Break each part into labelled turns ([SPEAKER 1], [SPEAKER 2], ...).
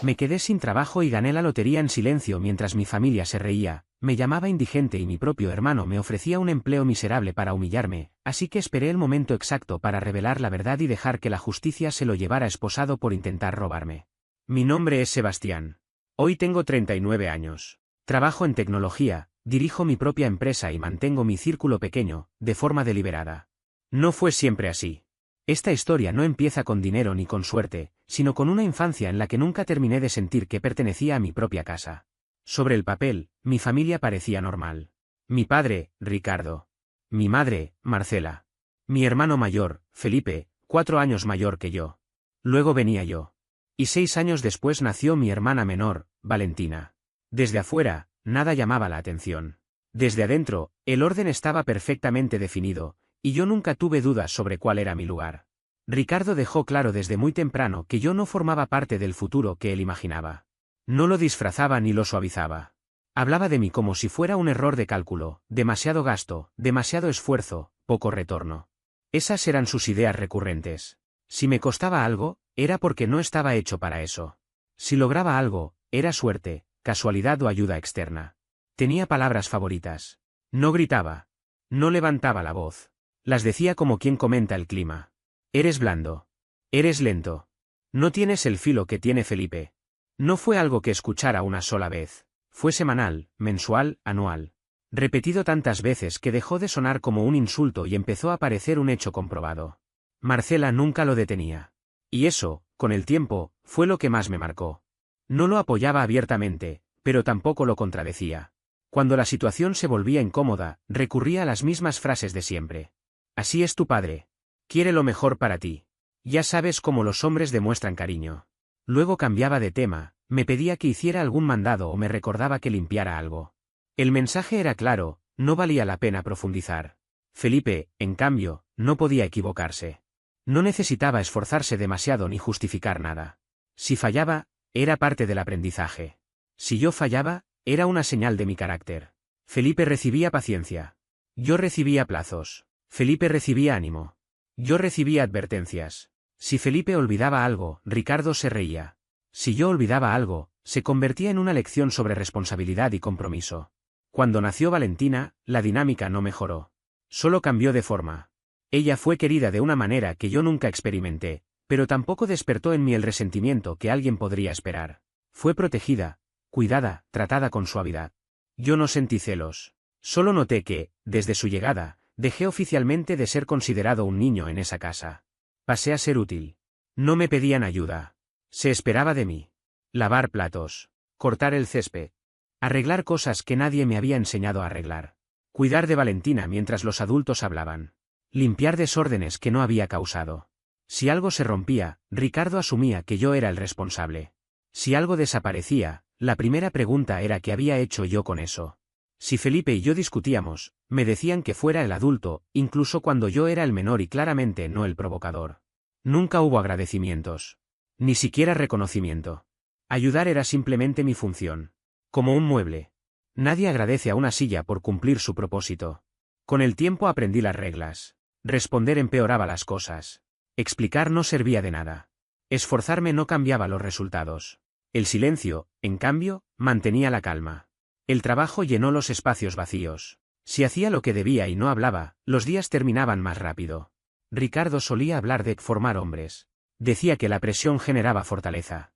[SPEAKER 1] Me quedé sin trabajo y gané la lotería en silencio mientras mi familia se reía, me llamaba indigente y mi propio hermano me ofrecía un empleo miserable para humillarme, así que esperé el momento exacto para revelar la verdad y dejar que la justicia se lo llevara esposado por intentar robarme. Mi nombre es Sebastián. Hoy tengo 39 años. Trabajo en tecnología, dirijo mi propia empresa y mantengo mi círculo pequeño, de forma deliberada. No fue siempre así. Esta historia no empieza con dinero ni con suerte, sino con una infancia en la que nunca terminé de sentir que pertenecía a mi propia casa. Sobre el papel, mi familia parecía normal. Mi padre, Ricardo. Mi madre, Marcela. Mi hermano mayor, Felipe, 4 años mayor que yo. Luego venía yo. Y 6 años después nació mi hermana menor, Valentina. Desde afuera, nada llamaba la atención. Desde adentro, el orden estaba perfectamente definido, y yo nunca tuve dudas sobre cuál era mi lugar. Ricardo dejó claro desde muy temprano que yo no formaba parte del futuro que él imaginaba. No lo disfrazaba ni lo suavizaba. Hablaba de mí como si fuera un error de cálculo, demasiado gasto, demasiado esfuerzo, poco retorno. Esas eran sus ideas recurrentes. Si me costaba algo, era porque no estaba hecho para eso. Si lograba algo, era suerte, casualidad o ayuda externa. Tenía palabras favoritas. No gritaba. No levantaba la voz. Las decía como quien comenta el clima. Eres blando. Eres lento. No tienes el filo que tiene Felipe. No fue algo que escuchara una sola vez. Fue semanal, mensual, anual. Repetido tantas veces que dejó de sonar como un insulto y empezó a parecer un hecho comprobado. Marcela nunca lo detenía. Y eso, con el tiempo, fue lo que más me marcó. No lo apoyaba abiertamente, pero tampoco lo contradecía. Cuando la situación se volvía incómoda, recurría a las mismas frases de siempre. Así es tu padre. Quiere lo mejor para ti. Ya sabes cómo los hombres demuestran cariño. Luego cambiaba de tema, me pedía que hiciera algún mandado o me recordaba que limpiara algo. El mensaje era claro, no valía la pena profundizar. Felipe, en cambio, no podía equivocarse. No necesitaba esforzarse demasiado ni justificar nada. Si fallaba, era parte del aprendizaje. Si yo fallaba, era una señal de mi carácter. Felipe recibía paciencia. Yo recibía plazos. Felipe recibía ánimo. Yo recibía advertencias. Si Felipe olvidaba algo, Ricardo se reía. Si yo olvidaba algo, se convertía en una lección sobre responsabilidad y compromiso. Cuando nació Valentina, la dinámica no mejoró. Solo cambió de forma. Ella fue querida de una manera que yo nunca experimenté, pero tampoco despertó en mí el resentimiento que alguien podría esperar. Fue protegida, cuidada, tratada con suavidad. Yo no sentí celos. Solo noté que, desde su llegada, dejé oficialmente de ser considerado un niño en esa casa. Pasé a ser útil. No me pedían ayuda. Se esperaba de mí. Lavar platos. Cortar el césped. Arreglar cosas que nadie me había enseñado a arreglar. Cuidar de Valentina mientras los adultos hablaban. Limpiar desórdenes que no había causado. Si algo se rompía, Ricardo asumía que yo era el responsable. Si algo desaparecía, la primera pregunta era qué había hecho yo con eso. Si Felipe y yo discutíamos, me decían que fuera el adulto, incluso cuando yo era el menor y claramente no el provocador. Nunca hubo agradecimientos. Ni siquiera reconocimiento. Ayudar era simplemente mi función. Como un mueble. Nadie agradece a una silla por cumplir su propósito. Con el tiempo aprendí las reglas. Responder empeoraba las cosas. Explicar no servía de nada. Esforzarme no cambiaba los resultados. El silencio, en cambio, mantenía la calma. El trabajo llenó los espacios vacíos. Si hacía lo que debía y no hablaba, los días terminaban más rápido. Ricardo solía hablar de formar hombres. Decía que la presión generaba fortaleza.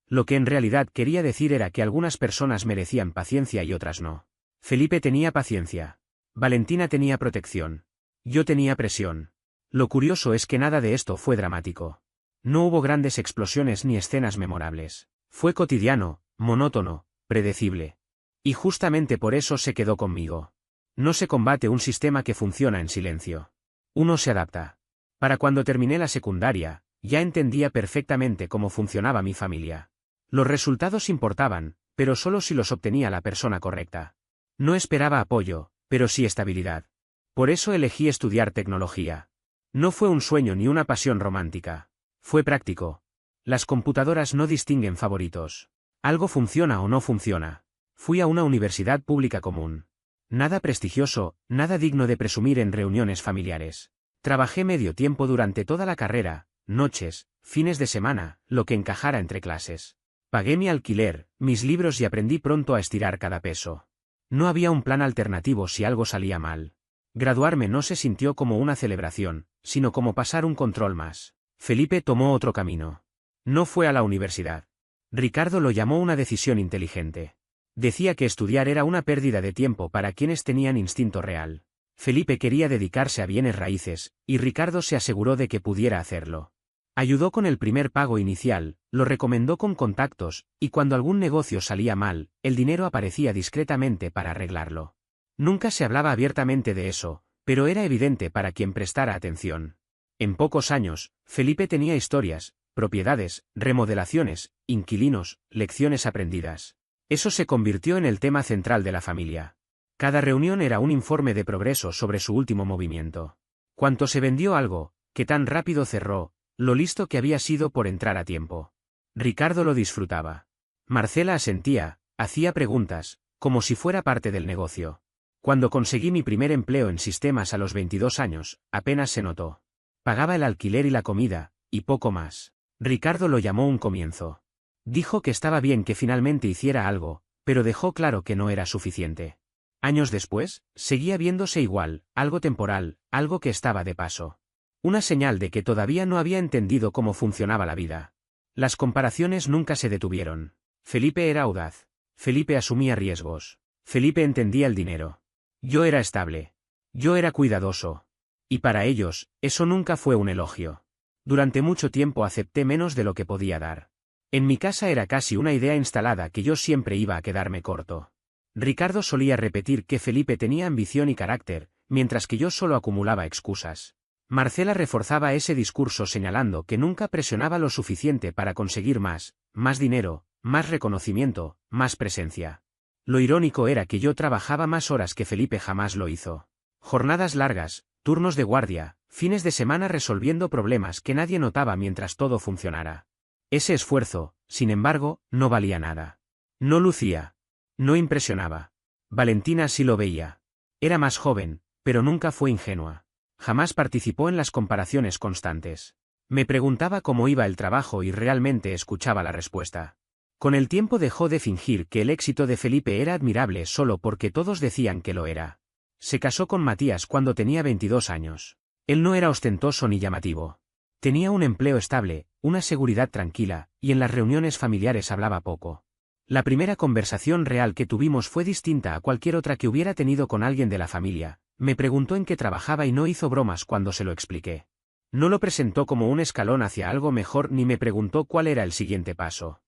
[SPEAKER 1] Lo que en realidad quería decir era que algunas personas merecían paciencia y otras no. Felipe tenía paciencia. Valentina tenía protección. Yo tenía presión. Lo curioso es que nada de esto fue dramático. No hubo grandes explosiones ni escenas memorables. Fue cotidiano, monótono, predecible. Y justamente por eso se quedó conmigo. No se combate un sistema que funciona en silencio. Uno se adapta. Para cuando terminé la secundaria, ya entendía perfectamente cómo funcionaba mi familia. Los resultados importaban, pero solo si los obtenía la persona correcta. No esperaba apoyo, pero sí estabilidad. Por eso elegí estudiar tecnología. No fue un sueño ni una pasión romántica. Fue práctico. Las computadoras no distinguen favoritos. Algo funciona o no funciona. Fui a una universidad pública común. Nada prestigioso, nada digno de presumir en reuniones familiares. Trabajé medio tiempo durante toda la carrera, noches, fines de semana, lo que encajara entre clases. Pagué mi alquiler, mis libros y aprendí pronto a estirar cada peso. No había un plan alternativo si algo salía mal. Graduarme no se sintió como una celebración, sino como pasar un control más. Felipe tomó otro camino. No fue a la universidad. Ricardo lo llamó una decisión inteligente. Decía que estudiar era una pérdida de tiempo para quienes tenían instinto real. Felipe quería dedicarse a bienes raíces, y Ricardo se aseguró de que pudiera hacerlo. Ayudó con el primer pago inicial, lo recomendó con contactos, y cuando algún negocio salía mal, el dinero aparecía discretamente para arreglarlo. Nunca se hablaba abiertamente de eso, pero era evidente para quien prestara atención. En pocos años, Felipe tenía historias, propiedades, remodelaciones, inquilinos, lecciones aprendidas. Eso se convirtió en el tema central de la familia. Cada reunión era un informe de progreso sobre su último movimiento. Cuánto se vendió algo, qué tan rápido cerró, lo listo que había sido por entrar a tiempo. Ricardo lo disfrutaba. Marcela asentía, hacía preguntas, como si fuera parte del negocio. Cuando conseguí mi primer empleo en sistemas a los 22 años, apenas se notó. Pagaba el alquiler y la comida, y poco más. Ricardo lo llamó un comienzo. Dijo que estaba bien que finalmente hiciera algo, pero dejó claro que no era suficiente. Años después, seguía viéndose igual, algo temporal, algo que estaba de paso. Una señal de que todavía no había entendido cómo funcionaba la vida. Las comparaciones nunca se detuvieron. Felipe era audaz. Felipe asumía riesgos. Felipe entendía el dinero. Yo era estable. Yo era cuidadoso. Y para ellos, eso nunca fue un elogio. Durante mucho tiempo acepté menos de lo que podía dar. En mi casa era casi una idea instalada que yo siempre iba a quedarme corto. Ricardo solía repetir que Felipe tenía ambición y carácter, mientras que yo solo acumulaba excusas. Marcela reforzaba ese discurso señalando que nunca presionaba lo suficiente para conseguir más dinero, más reconocimiento, más presencia. Lo irónico era que yo trabajaba más horas que Felipe jamás lo hizo. Jornadas largas, turnos de guardia, fines de semana resolviendo problemas que nadie notaba mientras todo funcionara. Ese esfuerzo, sin embargo, no valía nada. No lucía. No impresionaba. Valentina sí lo veía. Era más joven, pero nunca fue ingenua. Jamás participó en las comparaciones constantes. Me preguntaba cómo iba el trabajo y realmente escuchaba la respuesta. Con el tiempo dejó de fingir que el éxito de Felipe era admirable solo porque todos decían que lo era. Se casó con Matías cuando tenía 22 años. Él no era ostentoso ni llamativo. Tenía un empleo estable, una seguridad tranquila, y en las reuniones familiares hablaba poco. La primera conversación real que tuvimos fue distinta a cualquier otra que hubiera tenido con alguien de la familia. Me preguntó en qué trabajaba y no hizo bromas cuando se lo expliqué. No lo presentó como un escalón hacia algo mejor ni me preguntó cuál era el siguiente paso.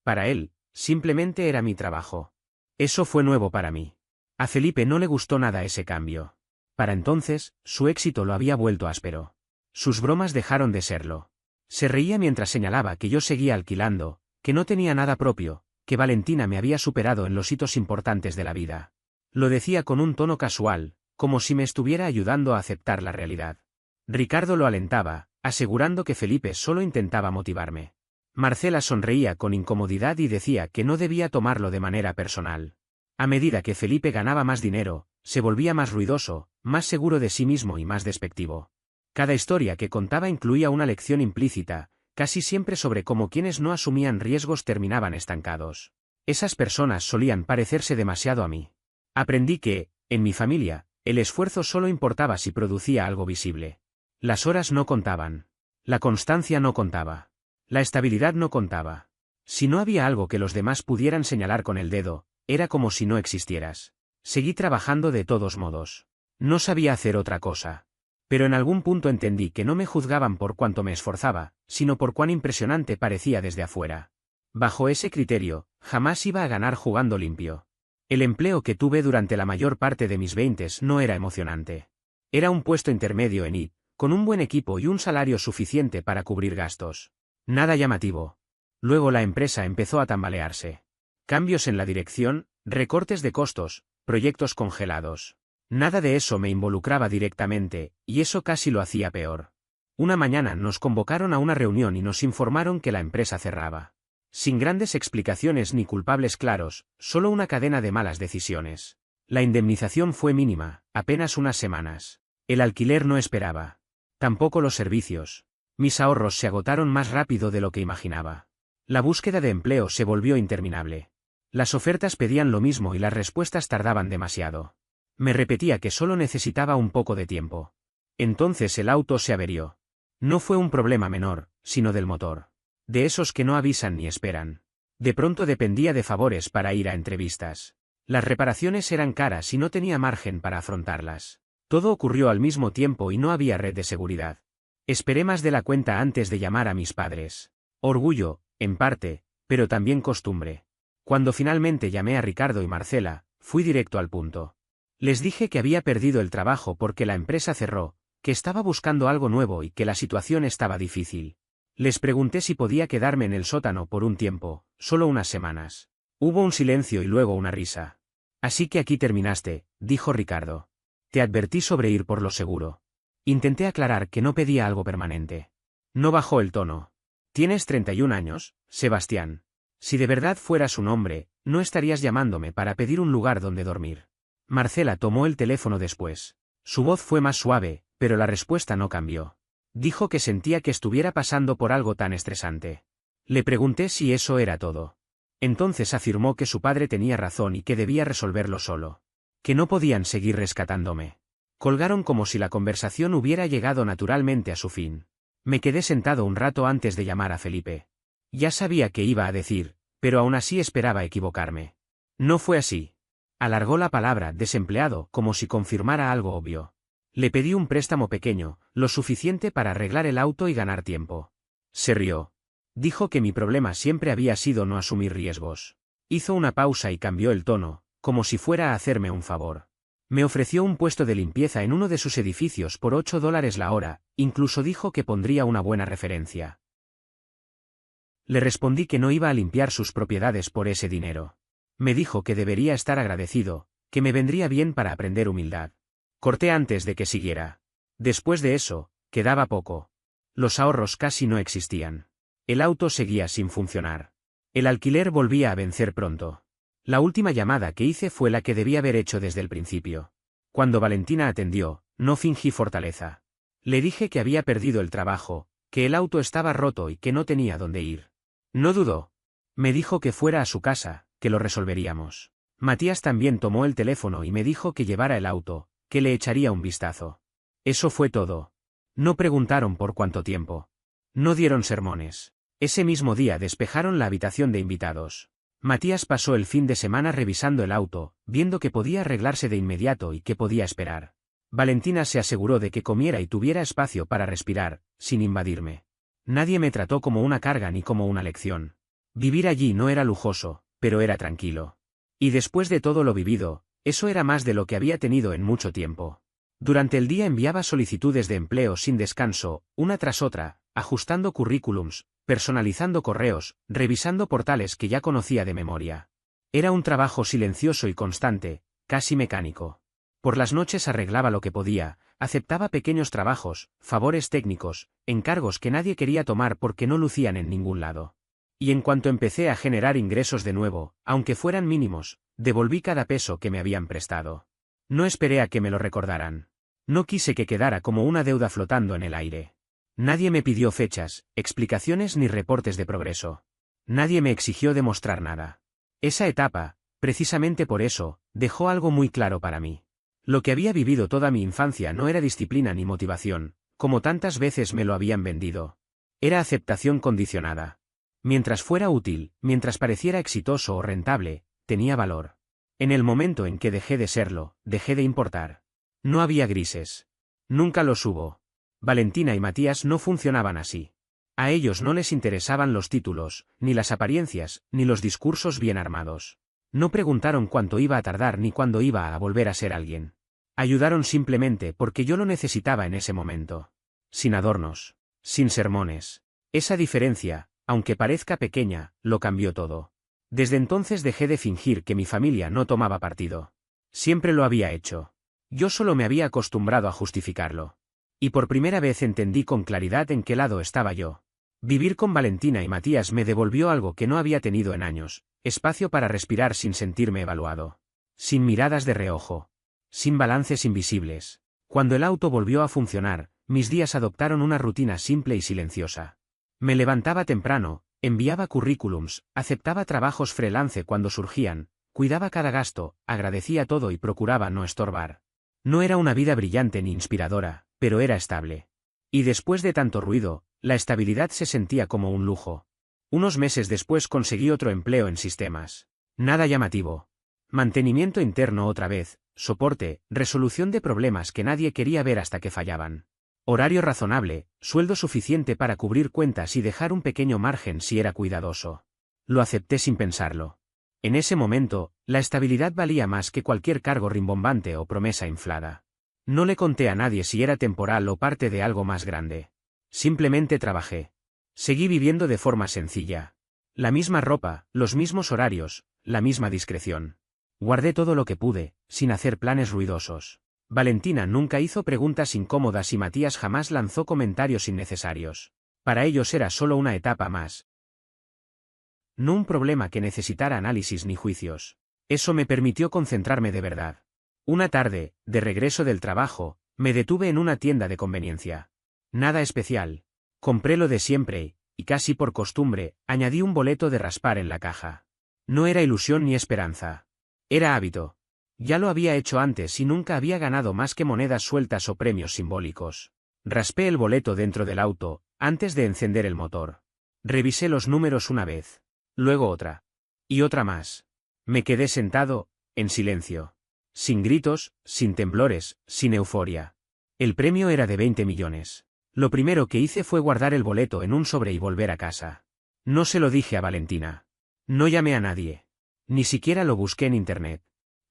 [SPEAKER 1] Para él, simplemente era mi trabajo. Eso fue nuevo para mí. A Felipe no le gustó nada ese cambio. Para entonces, su éxito lo había vuelto áspero. Sus bromas dejaron de serlo. Se reía mientras señalaba que yo seguía alquilando, que no tenía nada propio, que Valentina me había superado en los hitos importantes de la vida. Lo decía con un tono casual, como si me estuviera ayudando a aceptar la realidad. Ricardo lo alentaba, asegurando que Felipe solo intentaba motivarme. Marcela sonreía con incomodidad y decía que no debía tomarlo de manera personal. A medida que Felipe ganaba más dinero, se volvía más ruidoso, más seguro de sí mismo y más despectivo. Cada historia que contaba incluía una lección implícita, casi siempre sobre cómo quienes no asumían riesgos terminaban estancados. Esas personas solían parecerse demasiado a mí. Aprendí que, en mi familia, el esfuerzo solo importaba si producía algo visible. Las horas no contaban. La constancia no contaba. La estabilidad no contaba. Si no había algo que los demás pudieran señalar con el dedo, era como si no existieras. Seguí trabajando de todos modos. No sabía hacer otra cosa. Pero en algún punto entendí que no me juzgaban por cuánto me esforzaba, sino por cuán impresionante parecía desde afuera. Bajo ese criterio, jamás iba a ganar jugando limpio. El empleo que tuve durante la mayor parte de mis 20s no era emocionante. Era un puesto intermedio en IT, con un buen equipo y un salario suficiente para cubrir gastos. Nada llamativo. Luego la empresa empezó a tambalearse. Cambios en la dirección, recortes de costos, proyectos congelados. Nada de eso me involucraba directamente, y eso casi lo hacía peor. Una mañana nos convocaron a una reunión y nos informaron que la empresa cerraba. Sin grandes explicaciones ni culpables claros, solo una cadena de malas decisiones. La indemnización fue mínima, apenas unas semanas. El alquiler no esperaba. Tampoco los servicios. Mis ahorros se agotaron más rápido de lo que imaginaba. La búsqueda de empleo se volvió interminable. Las ofertas pedían lo mismo y las respuestas tardaban demasiado. Me repetía que solo necesitaba un poco de tiempo. Entonces el auto se averió. No fue un problema menor, sino del motor. De esos que no avisan ni esperan. De pronto dependía de favores para ir a entrevistas. Las reparaciones eran caras y no tenía margen para afrontarlas. Todo ocurrió al mismo tiempo y no había red de seguridad. Esperé más de la cuenta antes de llamar a mis padres. Orgullo, en parte, pero también costumbre. Cuando finalmente llamé a Ricardo y Marcela, fui directo al punto. Les dije que había perdido el trabajo porque la empresa cerró, que estaba buscando algo nuevo y que la situación estaba difícil. Les pregunté si podía quedarme en el sótano por un tiempo, solo unas semanas. Hubo un silencio y luego una risa. Así que aquí terminaste, dijo Ricardo. Te advertí sobre ir por lo seguro. Intenté aclarar que no pedía algo permanente. No bajó el tono. Tienes 31 años, Sebastián. Si de verdad fueras un hombre, no estarías llamándome para pedir un lugar donde dormir. Marcela tomó el teléfono después. Su voz fue más suave, pero la respuesta no cambió. Dijo que sentía que estuviera pasando por algo tan estresante. Le pregunté si eso era todo. Entonces afirmó que su padre tenía razón y que debía resolverlo solo. Que no podían seguir rescatándome. Colgaron como si la conversación hubiera llegado naturalmente a su fin. Me quedé sentado un rato antes de llamar a Felipe. Ya sabía qué iba a decir, pero aún así esperaba equivocarme. No fue así. Alargó la palabra desempleado como si confirmara algo obvio. Le pedí un préstamo pequeño, lo suficiente para arreglar el auto y ganar tiempo. Se rió. Dijo que mi problema siempre había sido no asumir riesgos. Hizo una pausa y cambió el tono, como si fuera a hacerme un favor. Me ofreció un puesto de limpieza en uno de sus edificios por $8 la hora, incluso dijo que pondría una buena referencia. Le respondí que no iba a limpiar sus propiedades por ese dinero. Me dijo que debería estar agradecido, que me vendría bien para aprender humildad. Corté antes de que siguiera. Después de eso, quedaba poco. Los ahorros casi no existían. El auto seguía sin funcionar. El alquiler volvía a vencer pronto. La última llamada que hice fue la que debía haber hecho desde el principio. Cuando Valentina atendió, no fingí fortaleza. Le dije que había perdido el trabajo, que el auto estaba roto y que no tenía dónde ir. No dudó. Me dijo que fuera a su casa, que lo resolveríamos. Matías también tomó el teléfono y me dijo que llevara el auto, que le echaría un vistazo. Eso fue todo. No preguntaron por cuánto tiempo. No dieron sermones. Ese mismo día despejaron la habitación de invitados. Matías pasó el fin de semana revisando el auto, viendo que podía arreglarse de inmediato y que podía esperar. Valentina se aseguró de que comiera y tuviera espacio para respirar, sin invadirme. Nadie me trató como una carga ni como una lección. Vivir allí no era lujoso, pero era tranquilo. Y después de todo lo vivido, eso era más de lo que había tenido en mucho tiempo. Durante el día enviaba solicitudes de empleo sin descanso, una tras otra, ajustando currículums, personalizando correos, revisando portales que ya conocía de memoria. Era un trabajo silencioso y constante, casi mecánico. Por las noches arreglaba lo que podía, aceptaba pequeños trabajos, favores técnicos, encargos que nadie quería tomar porque no lucían en ningún lado. Y en cuanto empecé a generar ingresos de nuevo, aunque fueran mínimos, devolví cada peso que me habían prestado. No esperé a que me lo recordaran. No quise que quedara como una deuda flotando en el aire. Nadie me pidió fechas, explicaciones ni reportes de progreso. Nadie me exigió demostrar nada. Esa etapa, precisamente por eso, dejó algo muy claro para mí. Lo que había vivido toda mi infancia no era disciplina ni motivación, como tantas veces me lo habían vendido. Era aceptación condicionada. Mientras fuera útil, mientras pareciera exitoso o rentable, tenía valor. En el momento en que dejé de serlo, dejé de importar. No había grises. Nunca los hubo. Valentina y Matías no funcionaban así. A ellos no les interesaban los títulos, ni las apariencias, ni los discursos bien armados. No preguntaron cuánto iba a tardar ni cuándo iba a volver a ser alguien. Ayudaron simplemente porque yo lo necesitaba en ese momento. Sin adornos. Sin sermones. Esa diferencia, aunque parezca pequeña, lo cambió todo. Desde entonces dejé de fingir que mi familia no tomaba partido. Siempre lo había hecho. Yo solo me había acostumbrado a justificarlo. Y por primera vez entendí con claridad en qué lado estaba yo. Vivir con Valentina y Matías me devolvió algo que no había tenido en años, espacio para respirar sin sentirme evaluado. Sin miradas de reojo. Sin balances invisibles. Cuando el auto volvió a funcionar, mis días adoptaron una rutina simple y silenciosa. Me levantaba temprano, enviaba currículums, aceptaba trabajos freelance cuando surgían, cuidaba cada gasto, agradecía todo y procuraba no estorbar. No era una vida brillante ni inspiradora, pero era estable. Y después de tanto ruido, la estabilidad se sentía como un lujo. Unos meses después conseguí otro empleo en sistemas. Nada llamativo. Mantenimiento interno otra vez, soporte, resolución de problemas que nadie quería ver hasta que fallaban. Horario razonable, sueldo suficiente para cubrir cuentas y dejar un pequeño margen si era cuidadoso. Lo acepté sin pensarlo. En ese momento, la estabilidad valía más que cualquier cargo rimbombante o promesa inflada. No le conté a nadie si era temporal o parte de algo más grande. Simplemente trabajé. Seguí viviendo de forma sencilla. La misma ropa, los mismos horarios, la misma discreción. Guardé todo lo que pude, sin hacer planes ruidosos. Valentina nunca hizo preguntas incómodas y Matías jamás lanzó comentarios innecesarios. Para ellos era solo una etapa más. No un problema que necesitara análisis ni juicios. Eso me permitió concentrarme de verdad. Una tarde, de regreso del trabajo, me detuve en una tienda de conveniencia. Nada especial. Compré lo de siempre, y casi por costumbre, añadí un boleto de raspar en la caja. No era ilusión ni esperanza. Era hábito. Ya lo había hecho antes y nunca había ganado más que monedas sueltas o premios simbólicos. Raspé el boleto dentro del auto, antes de encender el motor. Revisé los números una vez. Luego otra. Y otra más. Me quedé sentado, en silencio. Sin gritos, sin temblores, sin euforia. El premio era de 20 millones. Lo primero que hice fue guardar el boleto en un sobre y volver a casa. No se lo dije a Valentina. No llamé a nadie. Ni siquiera lo busqué en internet.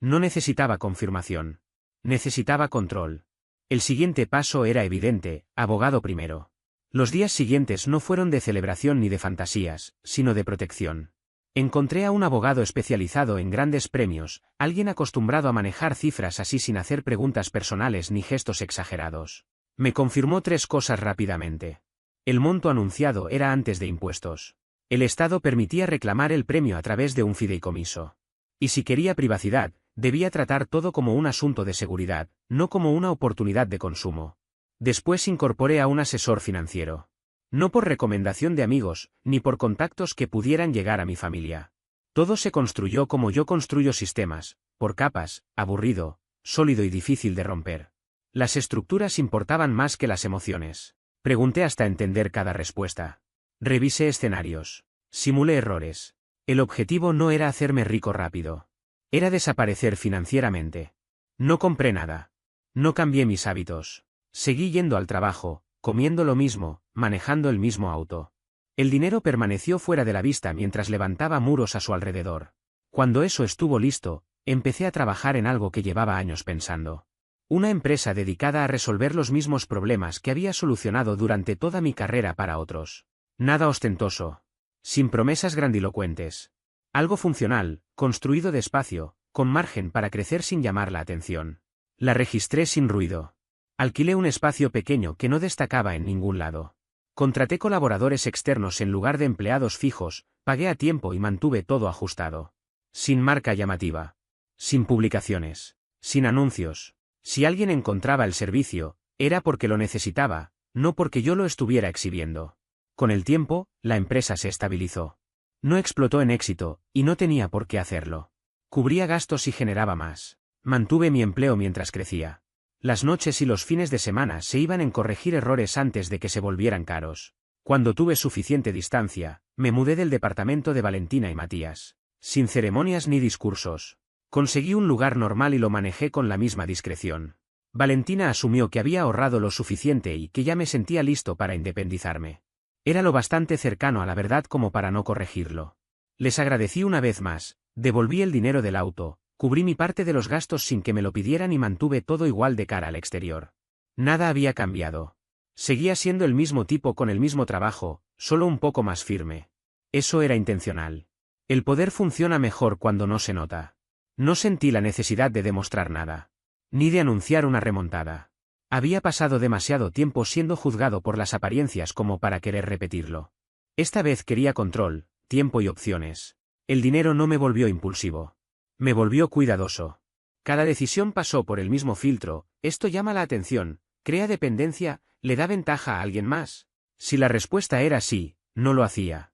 [SPEAKER 1] No necesitaba confirmación. Necesitaba control. El siguiente paso era evidente, abogado primero. Los días siguientes no fueron de celebración ni de fantasías, sino de protección. Encontré a un abogado especializado en grandes premios, alguien acostumbrado a manejar cifras así sin hacer preguntas personales ni gestos exagerados. Me confirmó 3 cosas rápidamente. El monto anunciado era antes de impuestos. El Estado permitía reclamar el premio a través de un fideicomiso. Y si quería privacidad, debía tratar todo como un asunto de seguridad, no como una oportunidad de consumo. Después incorporé a un asesor financiero. No por recomendación de amigos, ni por contactos que pudieran llegar a mi familia. Todo se construyó como yo construyo sistemas, por capas, aburrido, sólido y difícil de romper. Las estructuras importaban más que las emociones. Pregunté hasta entender cada respuesta. Revisé escenarios. Simulé errores. El objetivo no era hacerme rico rápido. Era desaparecer financieramente. No compré nada. No cambié mis hábitos. Seguí yendo al trabajo, comiendo lo mismo, manejando el mismo auto. El dinero permaneció fuera de la vista mientras levantaba muros a su alrededor. Cuando eso estuvo listo, empecé a trabajar en algo que llevaba años pensando. Una empresa dedicada a resolver los mismos problemas que había solucionado durante toda mi carrera para otros. Nada ostentoso. Sin promesas grandilocuentes. Algo funcional, construido despacio, con margen para crecer sin llamar la atención. La registré sin ruido. Alquilé un espacio pequeño que no destacaba en ningún lado. Contraté colaboradores externos en lugar de empleados fijos, pagué a tiempo y mantuve todo ajustado. Sin marca llamativa. Sin publicaciones. Sin anuncios. Si alguien encontraba el servicio, era porque lo necesitaba, no porque yo lo estuviera exhibiendo. Con el tiempo, la empresa se estabilizó. No explotó en éxito, y no tenía por qué hacerlo. Cubría gastos y generaba más. Mantuve mi empleo mientras crecía. Las noches y los fines de semana se iban en corregir errores antes de que se volvieran caros. Cuando tuve suficiente distancia, me mudé del departamento de Valentina y Matías. Sin ceremonias ni discursos. Conseguí un lugar normal y lo manejé con la misma discreción. Valentina asumió que había ahorrado lo suficiente y que ya me sentía listo para independizarme. Era lo bastante cercano a la verdad como para no corregirlo. Les agradecí una vez más, devolví el dinero del auto, cubrí mi parte de los gastos sin que me lo pidieran y mantuve todo igual de cara al exterior. Nada había cambiado. Seguía siendo el mismo tipo con el mismo trabajo, solo un poco más firme. Eso era intencional. El poder funciona mejor cuando no se nota. No sentí la necesidad de demostrar nada. Ni de anunciar una remontada. Había pasado demasiado tiempo siendo juzgado por las apariencias como para querer repetirlo. Esta vez quería control, tiempo y opciones. El dinero no me volvió impulsivo. Me volvió cuidadoso. Cada decisión pasó por el mismo filtro. Esto llama la atención, ¿Crea dependencia? ¿Le da ventaja a alguien más? Si la respuesta era sí, no lo hacía.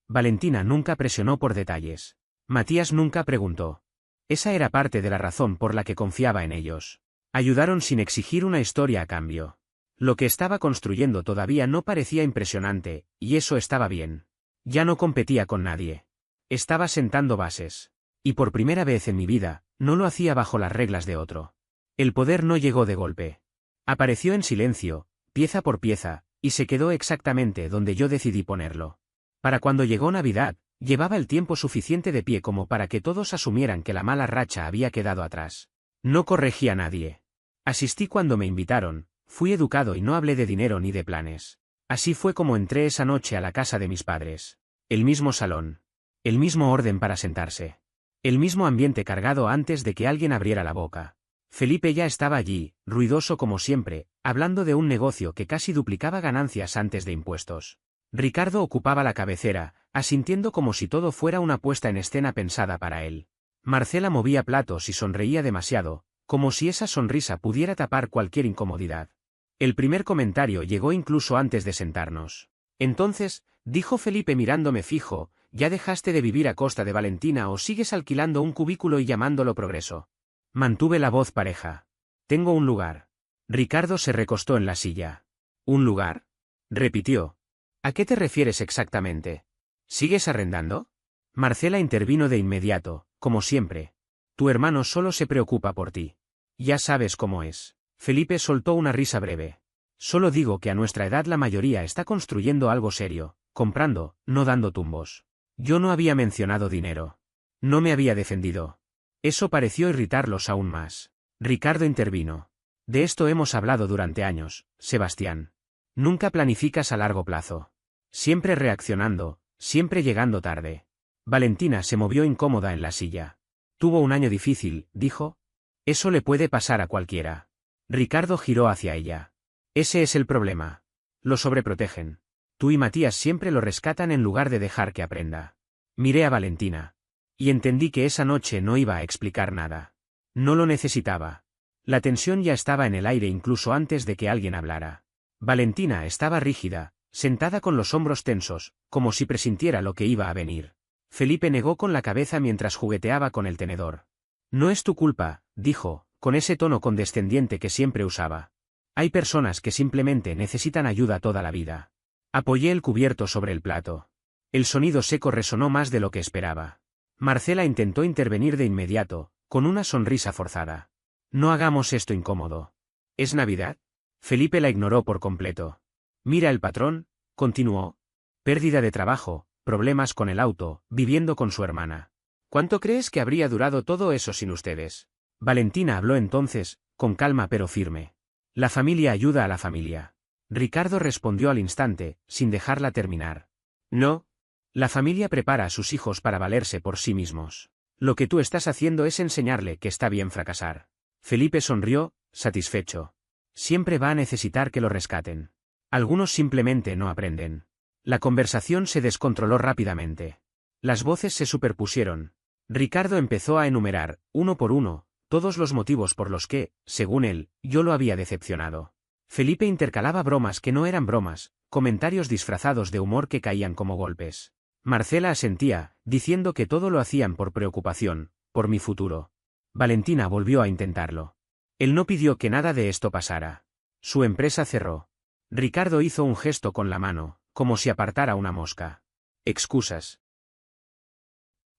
[SPEAKER 1] Valentina nunca presionó por detalles. Matías nunca preguntó. Esa era parte de la razón por la que confiaba en ellos. Ayudaron sin exigir una historia a cambio. Lo que estaba construyendo todavía no parecía impresionante, y eso estaba bien. Ya no competía con nadie. Estaba sentando bases. Y por primera vez en mi vida, no lo hacía bajo las reglas de otro. El poder no llegó de golpe. Apareció en silencio, pieza por pieza, y se quedó exactamente donde yo decidí ponerlo. Para cuando llegó Navidad, llevaba el tiempo suficiente de pie como para que todos asumieran que la mala racha había quedado atrás. No corregí a nadie. Asistí cuando me invitaron, fui educado y no hablé de dinero ni de planes. Así fue como entré esa noche a la casa de mis padres. El mismo salón. El mismo orden para sentarse. El mismo ambiente cargado antes de que alguien abriera la boca. Felipe ya estaba allí, ruidoso como siempre, hablando de un negocio que casi duplicaba ganancias antes de impuestos. Ricardo ocupaba la cabecera, asintiendo como si todo fuera una puesta en escena pensada para él. Marcela movía platos y sonreía demasiado, como si esa sonrisa pudiera tapar cualquier incomodidad. El primer comentario llegó incluso antes de sentarnos. Entonces, dijo Felipe mirándome fijo, ¿ya dejaste de vivir a costa de Valentina o sigues alquilando un cubículo y llamándolo progreso? Mantuve la voz pareja. Tengo un lugar. Ricardo se recostó en la silla. ¿Un lugar? Repitió. ¿A qué te refieres exactamente? ¿Sigues arrendando? Marcela intervino de inmediato, como siempre. Tu hermano solo se preocupa por ti. Ya sabes cómo es. Felipe soltó una risa breve. Solo digo que a nuestra edad la mayoría está construyendo algo serio, comprando, no dando tumbos. Yo no había mencionado dinero. No me había defendido. Eso pareció irritarlos aún más. Ricardo intervino. De esto hemos hablado durante años, Sebastián. Nunca planificas a largo plazo. Siempre reaccionando, siempre llegando tarde. Valentina se movió incómoda en la silla. Tuvo un año difícil, dijo. Eso le puede pasar a cualquiera. Ricardo giró hacia ella. Ese es el problema. Lo sobreprotegen. Tú y Matías siempre lo rescatan en lugar de dejar que aprenda. Miré a Valentina. Y entendí que esa noche no iba a explicar nada. No lo necesitaba. La tensión ya estaba en el aire incluso antes de que alguien hablara. Valentina estaba rígida, sentada con los hombros tensos, como si presintiera lo que iba a venir. Felipe negó con la cabeza mientras jugueteaba con el tenedor. No es tu culpa, dijo, con ese tono condescendiente que siempre usaba. Hay personas que simplemente necesitan ayuda toda la vida. Apoyé el cubierto sobre el plato. El sonido seco resonó más de lo que esperaba. Marcela intentó intervenir de inmediato, con una sonrisa forzada. No hagamos esto incómodo. ¿Es Navidad? Felipe la ignoró por completo. Mira el patrón, continuó. Pérdida de trabajo, problemas con el auto, viviendo con su hermana. ¿Cuánto crees que habría durado todo eso sin ustedes? Valentina habló entonces, con calma pero firme. La familia ayuda a la familia. Ricardo respondió al instante, sin dejarla terminar. No. La familia prepara a sus hijos para valerse por sí mismos. Lo que tú estás haciendo es enseñarle que está bien fracasar. Felipe sonrió, satisfecho. Siempre va a necesitar que lo rescaten. Algunos simplemente no aprenden. La conversación se descontroló rápidamente. Las voces se superpusieron. Ricardo empezó a enumerar, uno por uno, todos los motivos por los que, según él, yo lo había decepcionado. Felipe intercalaba bromas que no eran bromas, comentarios disfrazados de humor que caían como golpes. Marcela asentía, diciendo que todo lo hacían por preocupación, por mi futuro. Valentina volvió a intentarlo. Él no pidió que nada de esto pasara. Su empresa cerró. Ricardo hizo un gesto con la mano, como si apartara una mosca. Excusas.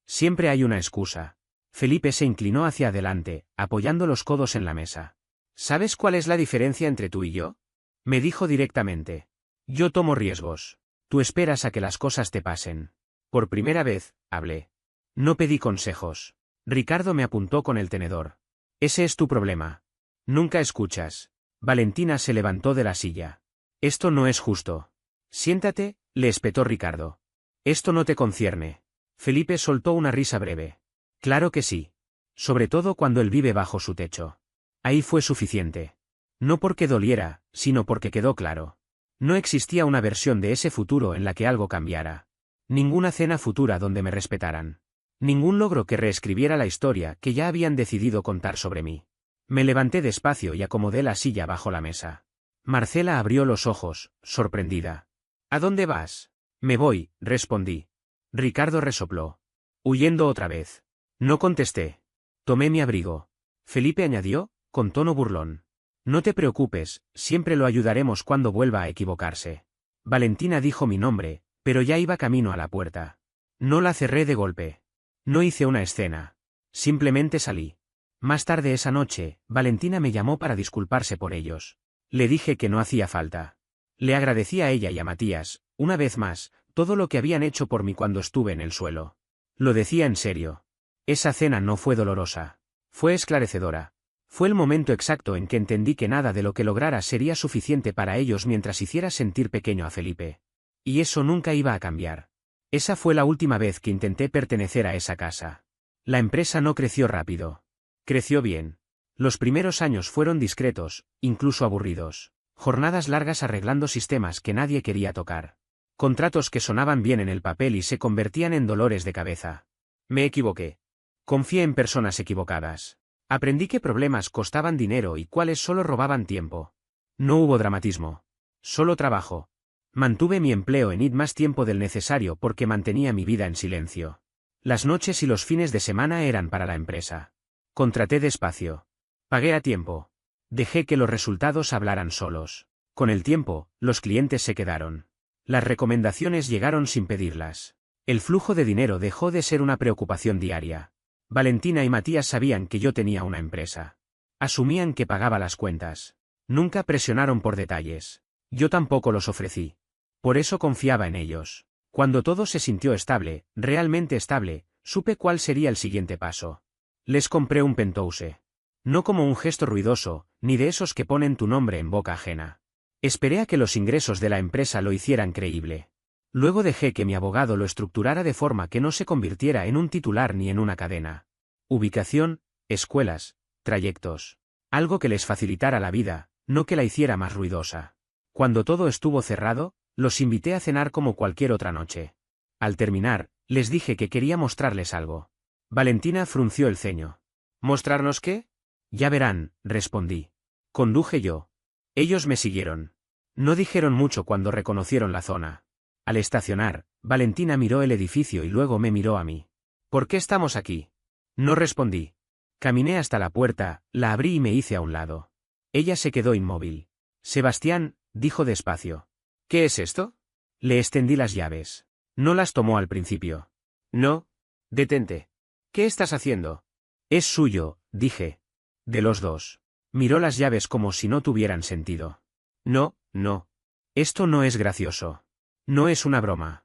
[SPEAKER 1] Siempre hay una excusa. Felipe se inclinó hacia adelante, apoyando los codos en la mesa. ¿Sabes cuál es la diferencia entre tú y yo? Me dijo directamente. Yo tomo riesgos. Tú esperas a que las cosas te pasen. Por primera vez, hablé. No pedí consejos. Ricardo me apuntó con el tenedor. Ese es tu problema. Nunca escuchas. Valentina se levantó de la silla. Esto no es justo. Siéntate, le espetó Ricardo. Esto no te concierne. Felipe soltó una risa breve. Claro que sí. Sobre todo cuando él vive bajo su techo. Ahí fue suficiente. No porque doliera, sino porque quedó claro. No existía una versión de ese futuro en la que algo cambiara. Ninguna cena futura donde me respetaran. Ningún logro que reescribiera la historia que ya habían decidido contar sobre mí. Me levanté despacio y acomodé la silla bajo la mesa. Marcela abrió los ojos, sorprendida. ¿A dónde vas? Me voy, respondí. Ricardo resopló. Huyendo otra vez. No contesté. Tomé mi abrigo. Felipe añadió, con tono burlón. No te preocupes, siempre lo ayudaremos cuando vuelva a equivocarse. Valentina dijo mi nombre, pero ya iba camino a la puerta. No la cerré de golpe. No hice una escena. Simplemente salí. Más tarde esa noche, Valentina me llamó para disculparse por ellos. Le dije que no hacía falta. Le agradecí a ella y a Matías, una vez más, todo lo que habían hecho por mí cuando estuve en el suelo. Lo decía en serio. Esa cena no fue dolorosa. Fue esclarecedora. Fue el momento exacto en que entendí que nada de lo que lograra sería suficiente para ellos mientras hiciera sentir pequeño a Felipe. Y eso nunca iba a cambiar. Esa fue la última vez que intenté pertenecer a esa casa. La empresa no creció rápido. Creció bien. Los primeros años fueron discretos, incluso aburridos. Jornadas largas arreglando sistemas que nadie quería tocar. Contratos que sonaban bien en el papel y se convertían en dolores de cabeza. Me equivoqué. Confié en personas equivocadas. Aprendí que problemas costaban dinero y cuáles solo robaban tiempo. No hubo dramatismo. Solo trabajo. Mantuve mi empleo en IT más tiempo del necesario porque mantenía mi vida en silencio. Las noches y los fines de semana eran para la empresa. Contraté despacio. Pagué a tiempo. Dejé que los resultados hablaran solos. Con el tiempo, los clientes se quedaron. Las recomendaciones llegaron sin pedirlas. El flujo de dinero dejó de ser una preocupación diaria. Valentina y Matías sabían que yo tenía una empresa. Asumían que pagaba las cuentas. Nunca presionaron por detalles. Yo tampoco los ofrecí. Por eso confiaba en ellos. Cuando todo se sintió estable, realmente estable, supe cuál sería el siguiente paso. Les compré un penthouse. No como un gesto ruidoso, ni de esos que ponen tu nombre en boca ajena. Esperé a que los ingresos de la empresa lo hicieran creíble. Luego dejé que mi abogado lo estructurara de forma que no se convirtiera en un titular ni en una cadena. Ubicación, escuelas, trayectos. Algo que les facilitara la vida, no que la hiciera más ruidosa. Cuando todo estuvo cerrado, los invité a cenar como cualquier otra noche. Al terminar, les dije que quería mostrarles algo. Valentina frunció el ceño. ¿Mostrarnos qué? Ya verán, respondí. Conduje yo. Ellos me siguieron. No dijeron mucho cuando reconocieron la zona. Al estacionar, Valentina miró el edificio y luego me miró a mí. ¿Por qué estamos aquí? No respondí. Caminé hasta la puerta, la abrí y me hice a un lado. Ella se quedó inmóvil. Sebastián, dijo despacio. ¿Qué es esto? Le extendí las llaves. No las tomó al principio. No. Detente. ¿Qué estás haciendo? Es suyo, dije. De los dos. Miró las llaves como si no tuvieran sentido. No, no. Esto no es gracioso. No es una broma.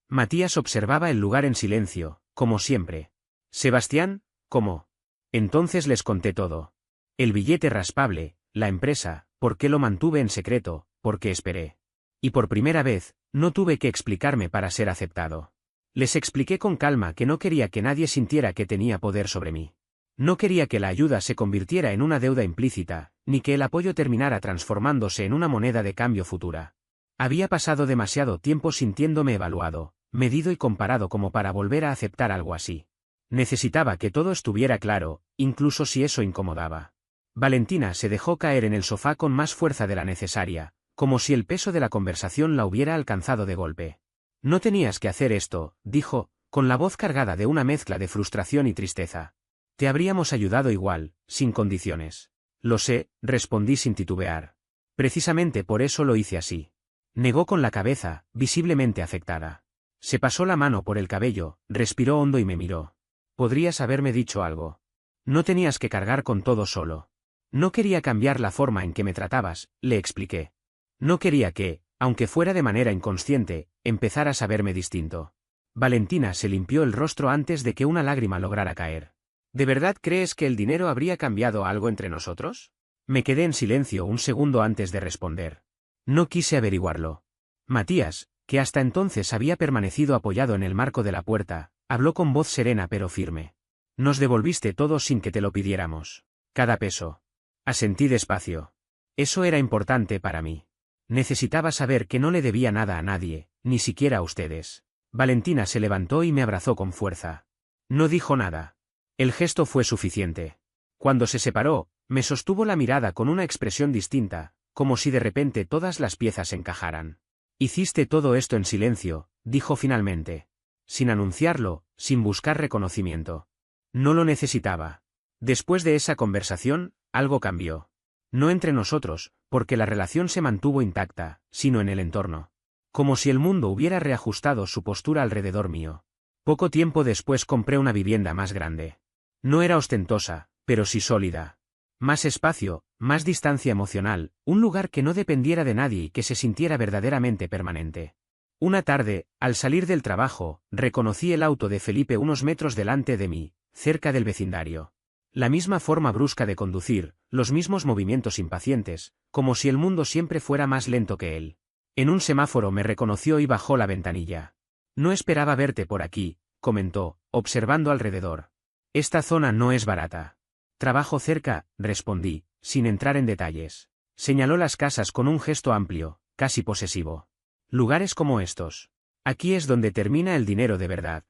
[SPEAKER 1] Matías observaba el lugar en silencio, como siempre. Sebastián, ¿cómo? Entonces les conté todo. El billete raspable, la empresa, por qué lo mantuve en secreto, por qué esperé. Y por primera vez, no tuve que explicarme para ser aceptado. Les expliqué con calma que no quería que nadie sintiera que tenía poder sobre mí. No quería que la ayuda se convirtiera en una deuda implícita, ni que el apoyo terminara transformándose en una moneda de cambio futura. Había pasado demasiado tiempo sintiéndome evaluado, medido y comparado como para volver a aceptar algo así. Necesitaba que todo estuviera claro, incluso si eso incomodaba. Valentina se dejó caer en el sofá con más fuerza de la necesaria, como si el peso de la conversación la hubiera alcanzado de golpe. No tenías que hacer esto, dijo, con la voz cargada de una mezcla de frustración y tristeza. Te habríamos ayudado igual, sin condiciones. Lo sé, respondí sin titubear. Precisamente por eso lo hice así. Negó con la cabeza, visiblemente afectada. Se pasó la mano por el cabello, respiró hondo y me miró. Podrías haberme dicho algo. No tenías que cargar con todo solo. No quería cambiar la forma en que me tratabas, le expliqué. No quería que, aunque fuera de manera inconsciente, empezaras a verme distinto. Valentina se limpió el rostro antes de que una lágrima lograra caer. ¿De verdad crees que el dinero habría cambiado algo entre nosotros? Me quedé en silencio un segundo antes de responder. No quise averiguarlo. Matías, que hasta entonces había permanecido apoyado en el marco de la puerta, habló con voz serena pero firme. Nos devolviste todo sin que te lo pidiéramos. Cada peso. Asentí despacio. Eso era importante para mí. Necesitaba saber que no le debía nada a nadie, ni siquiera a ustedes. Valentina se levantó y me abrazó con fuerza. No dijo nada. El gesto fue suficiente. Cuando se separó, me sostuvo la mirada con una expresión distinta, como si de repente todas las piezas encajaran. Hiciste todo esto en silencio, dijo finalmente. Sin anunciarlo, sin buscar reconocimiento. No lo necesitaba. Después de esa conversación, algo cambió. No entre nosotros, porque la relación se mantuvo intacta, sino en el entorno. Como si el mundo hubiera reajustado su postura alrededor mío. Poco tiempo después compré una vivienda más grande. No era ostentosa, pero sí sólida. Más espacio, más distancia emocional, un lugar que no dependiera de nadie y que se sintiera verdaderamente permanente. Una tarde, al salir del trabajo, reconocí el auto de Felipe unos metros delante de mí, cerca del vecindario. La misma forma brusca de conducir, los mismos movimientos impacientes, como si el mundo siempre fuera más lento que él. En un semáforo me reconoció y bajó la ventanilla. No esperaba verte por aquí, comentó, observando alrededor. Esta zona no es barata. Trabajo cerca, respondí, sin entrar en detalles. Señaló las casas con un gesto amplio, casi posesivo. Lugares como estos. Aquí es donde termina el dinero de verdad.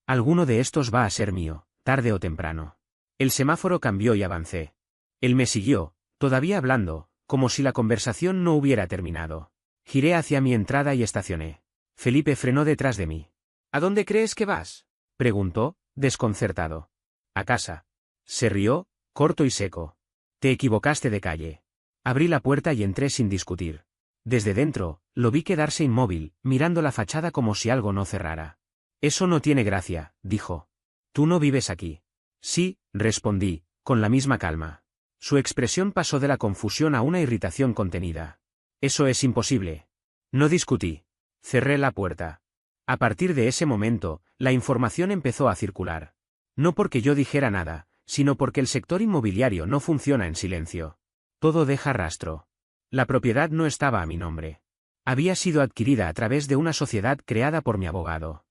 [SPEAKER 1] Alguno de estos va a ser mío, tarde o temprano. El semáforo cambió y avancé. Él me siguió, todavía hablando, como si la conversación no hubiera terminado. Giré hacia mi entrada y estacioné. Felipe frenó detrás de mí. ¿A dónde crees que vas?, preguntó, desconcertado. A casa. Se rió, corto y seco. Te equivocaste de calle. Abrí la puerta y entré sin discutir. Desde dentro, lo vi quedarse inmóvil, mirando la fachada como si algo no cerrara. Eso no tiene gracia, dijo. Tú no vives aquí. Sí, respondí, con la misma calma. Su expresión pasó de la confusión a una irritación contenida. Eso es imposible. No discutí. Cerré la puerta. A partir de ese momento, la información empezó a circular. No porque yo dijera nada, sino porque el sector inmobiliario no funciona en silencio. Todo deja rastro. La propiedad no estaba a mi nombre. Había sido adquirida a través de una sociedad creada por mi abogado.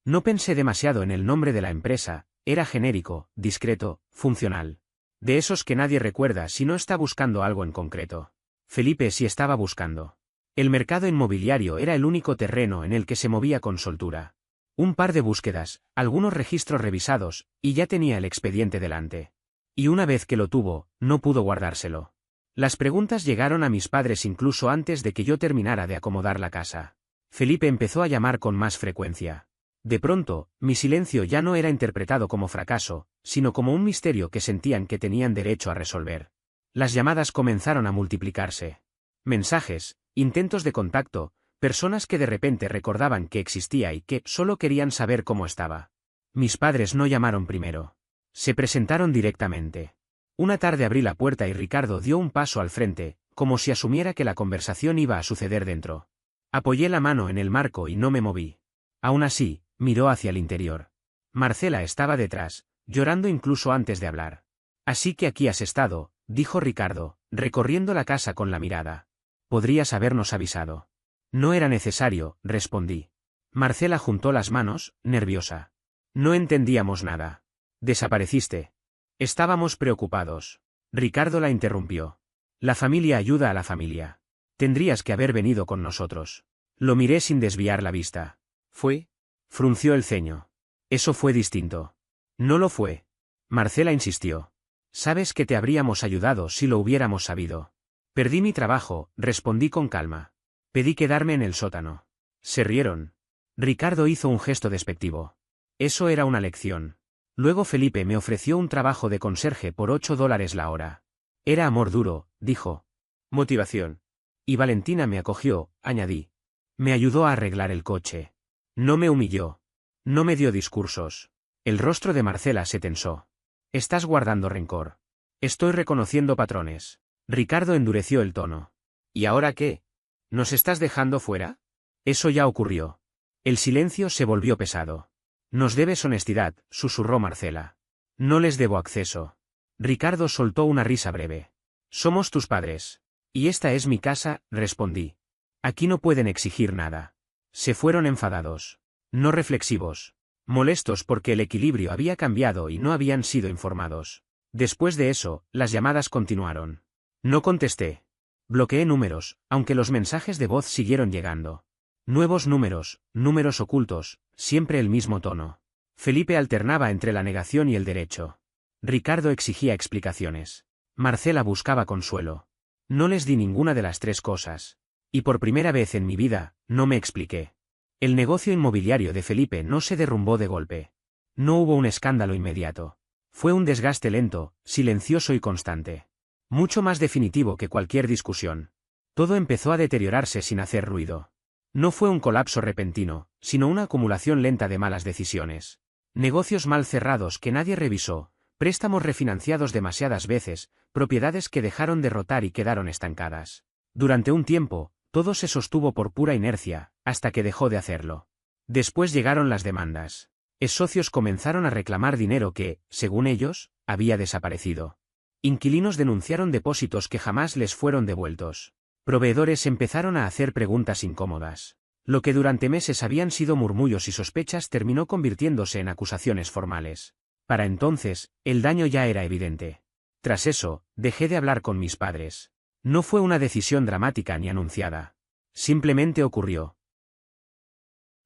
[SPEAKER 1] No pensé demasiado en el nombre de la empresa, era genérico, discreto, funcional. De esos que nadie recuerda si no está buscando algo en concreto. Felipe sí estaba buscando. El mercado inmobiliario era el único terreno en el que se movía con soltura. Un par de búsquedas, algunos registros revisados, y ya tenía el expediente delante. Y una vez que lo tuvo, no pudo guardárselo. Las preguntas llegaron a mis padres incluso antes de que yo terminara de acomodar la casa. Felipe empezó a llamar con más frecuencia. De pronto, mi silencio ya no era interpretado como fracaso, sino como un misterio que sentían que tenían derecho a resolver. Las llamadas comenzaron a multiplicarse. Mensajes, intentos de contacto, personas que de repente recordaban que existía y que solo querían saber cómo estaba. Mis padres no llamaron primero. Se presentaron directamente. Una tarde abrí la puerta y Ricardo dio un paso al frente, como si asumiera que la conversación iba a suceder dentro. Apoyé la mano en el marco y no me moví. Aún así, miró hacia el interior. Marcela estaba detrás, llorando incluso antes de hablar. Así que aquí has estado, dijo Ricardo, recorriendo la casa con la mirada. Podrías habernos avisado. No era necesario, respondí. Marcela juntó las manos, nerviosa. No entendíamos nada. Desapareciste. Estábamos preocupados. Ricardo la interrumpió. La familia ayuda a la familia. Tendrías que haber venido con nosotros. Lo miré sin desviar la vista. ¿Fue? Frunció el ceño. Eso fue distinto. No lo fue. Marcela insistió. Sabes que te habríamos ayudado si lo hubiéramos sabido. Perdí mi trabajo, respondí con calma. Pedí quedarme en el sótano. Se rieron. Ricardo hizo un gesto despectivo. Eso era una lección. Luego Felipe me ofreció un trabajo de conserje por $8 la hora. Era amor duro, dijo. Motivación. Y Valentina me acogió, añadí. Me ayudó a arreglar el coche. No me humilló. No me dio discursos. El rostro de Marcela se tensó. Estás guardando rencor. Estoy reconociendo patrones. Ricardo endureció el tono. ¿Y ahora qué? ¿Nos estás dejando fuera? Eso ya ocurrió. El silencio se volvió pesado. Nos debes honestidad, susurró Marcela. No les debo acceso. Ricardo soltó una risa breve. Somos tus padres. Y esta es mi casa, respondí. Aquí no pueden exigir nada. Se fueron enfadados. No reflexivos. Molestos porque el equilibrio había cambiado y no habían sido informados. Después de eso, las llamadas continuaron. No contesté. Bloqueé números, aunque los mensajes de voz siguieron llegando. Nuevos números, números ocultos, siempre el mismo tono. Felipe alternaba entre la negación y el derecho. Ricardo exigía explicaciones. Marcela buscaba consuelo. No les di ninguna de las tres cosas. Y por primera vez en mi vida, no me expliqué. El negocio inmobiliario de Felipe no se derrumbó de golpe. No hubo un escándalo inmediato. Fue un desgaste lento, silencioso y constante. Mucho más definitivo que cualquier discusión. Todo empezó a deteriorarse sin hacer ruido. No fue un colapso repentino, sino una acumulación lenta de malas decisiones. Negocios mal cerrados que nadie revisó, préstamos refinanciados demasiadas veces, propiedades que dejaron de rotar y quedaron estancadas. Durante un tiempo, todo se sostuvo por pura inercia, hasta que dejó de hacerlo. Después llegaron las demandas. Socios comenzaron a reclamar dinero que, según ellos, había desaparecido. Inquilinos denunciaron depósitos que jamás les fueron devueltos. Proveedores empezaron a hacer preguntas incómodas. Lo que durante meses habían sido murmullos y sospechas terminó convirtiéndose en acusaciones formales. Para entonces, el daño ya era evidente. Tras eso, dejé de hablar con mis padres. No fue una decisión dramática ni anunciada. Simplemente ocurrió.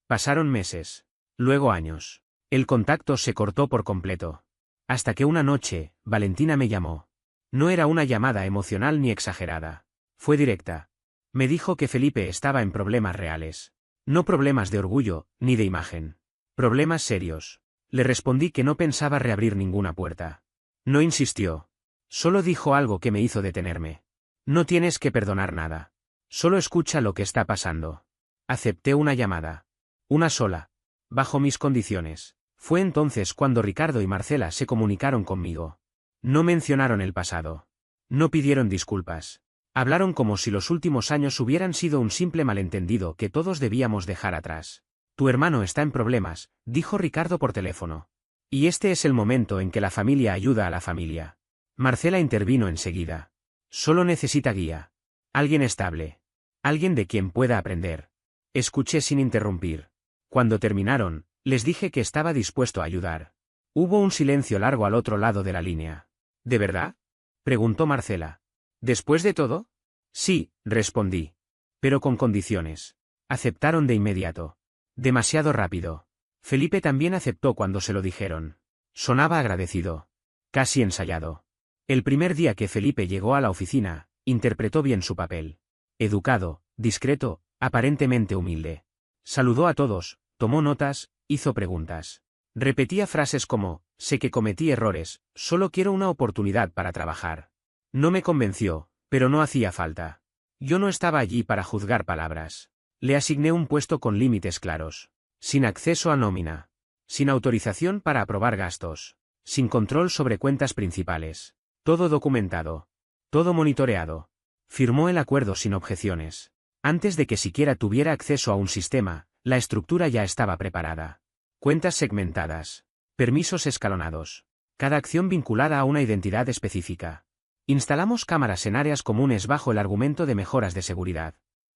[SPEAKER 1] Pasaron meses. Luego años. El contacto se cortó por completo. Hasta que una noche, Valentina me llamó. No era una llamada emocional ni exagerada. Fue directa. Me dijo que Felipe estaba en problemas reales. No problemas de orgullo, ni de imagen. Problemas serios. Le respondí que no pensaba reabrir ninguna puerta. No insistió. Solo dijo algo que me hizo detenerme. No tienes que perdonar nada. Solo escucha lo que está pasando. Acepté una llamada. Una sola. Bajo mis condiciones. Fue entonces cuando Ricardo y Marcela se comunicaron conmigo. No mencionaron el pasado. No pidieron disculpas. Hablaron como si los últimos años hubieran sido un simple malentendido que todos debíamos dejar atrás. Tu hermano está en problemas, dijo Ricardo por teléfono. Y este es el momento en que la familia ayuda a la familia. Marcela intervino enseguida. Solo necesita guía. Alguien estable. Alguien de quien pueda aprender. Escuché sin interrumpir. Cuando terminaron, les dije que estaba dispuesto a ayudar. Hubo un silencio largo al otro lado de la línea. ¿De verdad?, preguntó Marcela. ¿Después de todo? Sí, respondí. Pero con condiciones. Aceptaron de inmediato. Demasiado rápido. Felipe también aceptó cuando se lo dijeron. Sonaba agradecido. Casi ensayado. El primer día que Felipe llegó a la oficina, interpretó bien su papel. Educado, discreto, aparentemente humilde. Saludó a todos, tomó notas, hizo preguntas. Repetía frases como, sé que cometí errores, solo quiero una oportunidad para trabajar. No me convenció, pero no hacía falta. Yo no estaba allí para juzgar palabras. Le asigné un puesto con límites claros. Sin acceso a nómina. Sin autorización para aprobar gastos. Sin control sobre cuentas principales. Todo documentado. Todo monitoreado. Firmó el acuerdo sin objeciones. Antes de que siquiera tuviera acceso a un sistema, la estructura ya estaba preparada. Cuentas segmentadas. Permisos escalonados. Cada acción vinculada a una identidad específica. Instalamos cámaras en áreas comunes bajo el argumento de mejoras de seguridad.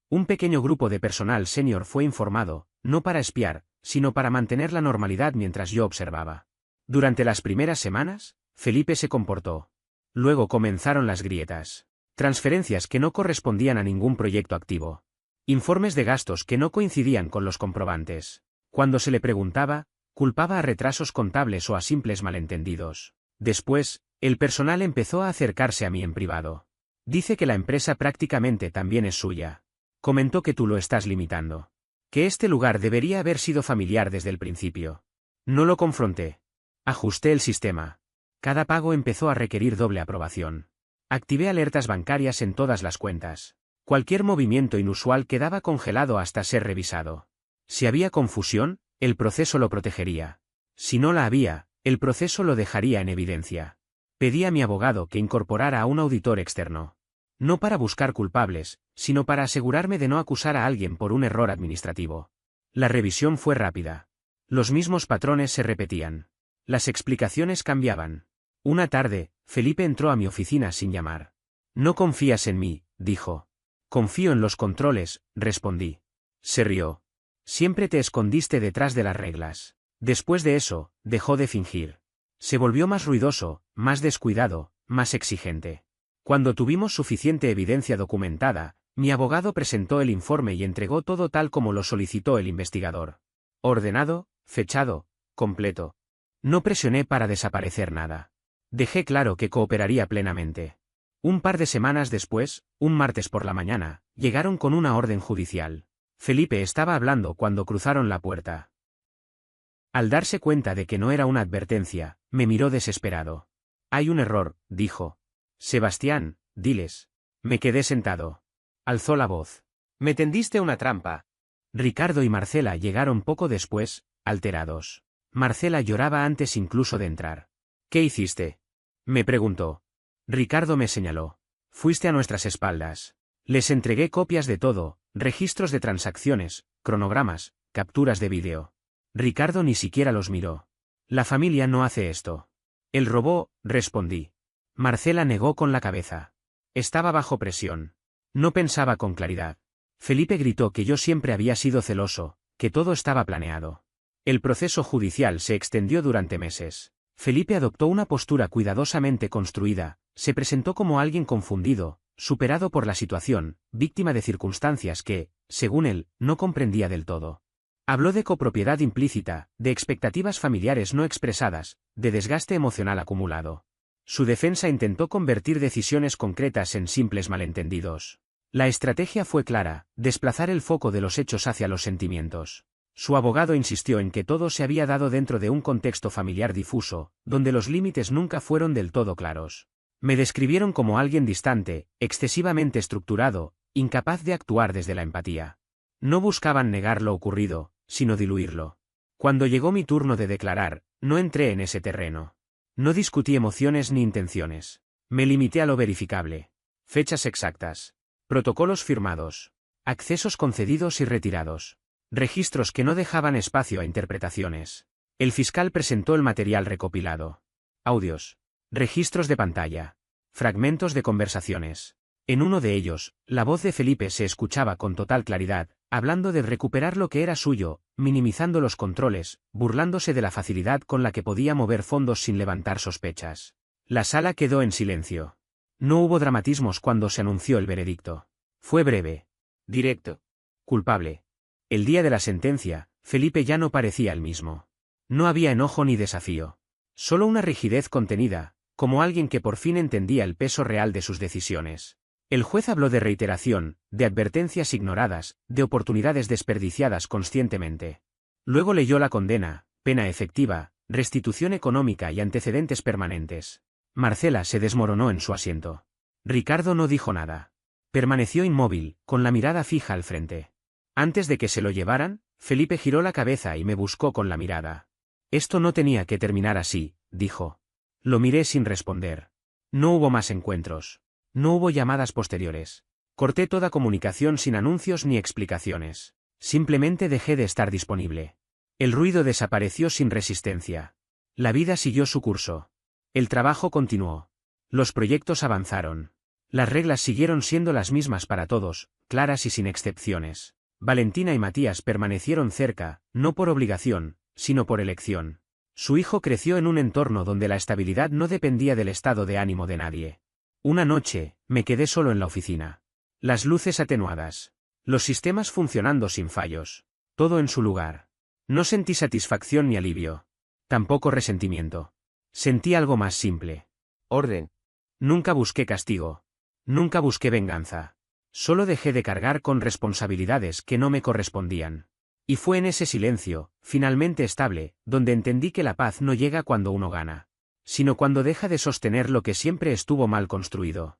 [SPEAKER 1] Un pequeño grupo de personal senior fue informado, no para espiar, sino para mantener la normalidad mientras yo observaba. Durante las primeras semanas, Felipe se comportó. Luego comenzaron las grietas. Transferencias que no correspondían a ningún proyecto activo. Informes de gastos que no coincidían con los comprobantes. Cuando se le preguntaba, culpaba a retrasos contables o a simples malentendidos. Después, el personal empezó a acercarse a mí en privado. Dice que la empresa prácticamente también es suya. Comentó que tú lo estás limitando. Que este lugar debería haber sido familiar desde el principio. No lo confronté. Ajusté el sistema. Cada pago empezó a requerir doble aprobación. Activé alertas bancarias en todas las cuentas. Cualquier movimiento inusual quedaba congelado hasta ser revisado. Si había confusión, el proceso lo protegería. Si no la había, el proceso lo dejaría en evidencia. Pedí a mi abogado que incorporara a un auditor externo. No para buscar culpables, sino para asegurarme de no acusar a alguien por un error administrativo. La revisión fue rápida. Los mismos patrones se repetían. Las explicaciones cambiaban. Una tarde, Felipe entró a mi oficina sin llamar. No confías en mí, dijo. Confío en los controles, respondí. Se rió. Siempre te escondiste detrás de las reglas. Después de eso, dejó de fingir. Se volvió más ruidoso, más descuidado, más exigente. Cuando tuvimos suficiente evidencia documentada, mi abogado presentó el informe y entregó todo tal como lo solicitó el investigador. Ordenado, fechado, completo. No presioné para desaparecer nada. Dejé claro que cooperaría plenamente. Un par de semanas después, un martes por la mañana, llegaron con una orden judicial. Felipe estaba hablando cuando cruzaron la puerta. Al darse cuenta de que no era una advertencia, me miró desesperado. Hay un error, dijo. Sebastián, diles. Me quedé sentado. Alzó la voz. Me tendiste una trampa. Ricardo y Marcela llegaron poco después, alterados. Marcela lloraba antes incluso de entrar. ¿Qué hiciste? Me preguntó. Ricardo me señaló. Fuiste a nuestras espaldas. Les entregué copias de todo, registros de transacciones, cronogramas, capturas de vídeo. Ricardo ni siquiera los miró. La familia no hace esto. Él robó, respondí. Marcela negó con la cabeza. Estaba bajo presión. No pensaba con claridad. Felipe gritó que yo siempre había sido celoso, que todo estaba planeado. El proceso judicial se extendió durante meses. Felipe adoptó una postura cuidadosamente construida, se presentó como alguien confundido, superado por la situación, víctima de circunstancias que, según él, no comprendía del todo. Habló de copropiedad implícita, de expectativas familiares no expresadas, de desgaste emocional acumulado. Su defensa intentó convertir decisiones concretas en simples malentendidos. La estrategia fue clara, desplazar el foco de los hechos hacia los sentimientos. Su abogado insistió en que todo se había dado dentro de un contexto familiar difuso, donde los límites nunca fueron del todo claros. Me describieron como alguien distante, excesivamente estructurado, incapaz de actuar desde la empatía. No buscaban negar lo ocurrido, sino diluirlo. Cuando llegó mi turno de declarar, no entré en ese terreno. No discutí emociones ni intenciones. Me limité a lo verificable. Fechas exactas. Protocolos firmados. Accesos concedidos y retirados. Registros que no dejaban espacio a interpretaciones. El fiscal presentó el material recopilado. Audios. Registros de pantalla. Fragmentos de conversaciones. En uno de ellos, la voz de Felipe se escuchaba con total claridad, hablando de recuperar lo que era suyo, minimizando los controles, burlándose de la facilidad con la que podía mover fondos sin levantar sospechas. La sala quedó en silencio. No hubo dramatismos cuando se anunció el veredicto. Fue breve. Directo. Culpable. El día de la sentencia, Felipe ya no parecía el mismo. No había enojo ni desafío. Solo una rigidez contenida, como alguien que por fin entendía el peso real de sus decisiones. El juez habló de reiteración, de advertencias ignoradas, de oportunidades desperdiciadas conscientemente. Luego leyó la condena, pena efectiva, restitución económica y antecedentes permanentes. Marcela se desmoronó en su asiento. Ricardo no dijo nada. Permaneció inmóvil, con la mirada fija al frente. Antes de que se lo llevaran, Felipe giró la cabeza y me buscó con la mirada. Esto no tenía que terminar así, dijo. Lo miré sin responder. No hubo más encuentros. No hubo llamadas posteriores. Corté toda comunicación sin anuncios ni explicaciones. Simplemente dejé de estar disponible. El ruido desapareció sin resistencia. La vida siguió su curso. El trabajo continuó. Los proyectos avanzaron. Las reglas siguieron siendo las mismas para todos, claras y sin excepciones. Valentina y Matías permanecieron cerca, no por obligación, sino por elección. Su hijo creció en un entorno donde la estabilidad no dependía del estado de ánimo de nadie. Una noche, me quedé solo en la oficina. Las luces atenuadas. Los sistemas funcionando sin fallos. Todo en su lugar. No sentí satisfacción ni alivio. Tampoco resentimiento. Sentí algo más simple. Orden. Nunca busqué castigo. Nunca busqué venganza. Solo dejé de cargar con responsabilidades que no me correspondían. Y fue en ese silencio, finalmente estable, donde entendí que la paz no llega cuando uno gana, sino cuando deja de sostener lo que siempre estuvo mal construido.